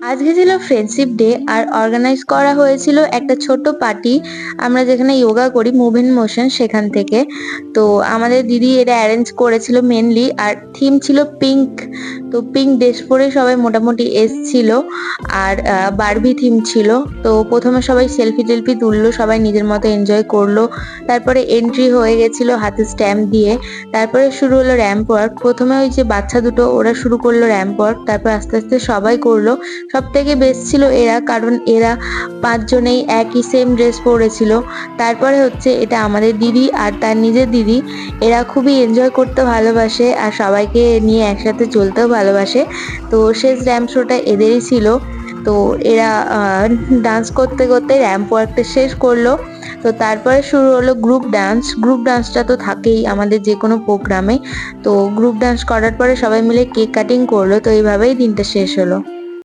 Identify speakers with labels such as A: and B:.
A: আজকে ছিল friendship day আর organise করা হয়েছিল একটা ছোট্ট পার্টি। আমরা যেখানে যোগা করি মুভ ইন মোশন সেখান থেকে। তো আমাদের দিদি এটা অ্যারেঞ্জ করেছিল মেনলি, আর থিম ছিল পিঙ্ক। তো পিঙ্ক ড্রেস পরে সবাই মোটামুটি এসছিল। আর বারবি থিম ছিল। তো প্রথমে সবাই সেলফি টেলফি তুললো, সবাই নিজের মতো এনজয় করলো। তারপরে এন্ট্রি হয়ে গেছিল হাতে স্ট্যাম্প দিয়ে। তারপরে শুরু হলো র্যাম্প ওয়ার্ক। প্রথমে ওই যে বাচ্চা দুটো ওরা শুরু করলো র্যাম্প ওয়ার্ক, তারপর আস্তে আস্তে সবাই করলো। সব থেকে বেস্ট ছিল এরা, কারণ এরা পাঁচজনেই একই সেম ড্রেস পরেছিল। তারপরে হচ্ছে এটা আমাদের দিদি আর তার নিজের দিদি। এরা খুবই এনজয় করতে ভালোবাসে আর সবাইকে নিয়ে একসাথে চলতেও ভালোবাসে। তো শেষ র্যাম্প শোটা এদেরই ছিল। তো এরা ডান্স করতে করতে র্যাম্প ওয়ার্কটা শেষ করলো। তো তারপরে শুরু হলো গ্রুপ ডান্স। গ্রুপ ডান্সটা তো থাকেই আমাদের যে কোনো প্রোগ্রামে। তো গ্রুপ ডান্স করার পরে সবাই মিলে কেক কাটিং করলো। তো এইভাবেই দিনটা শেষ হলো।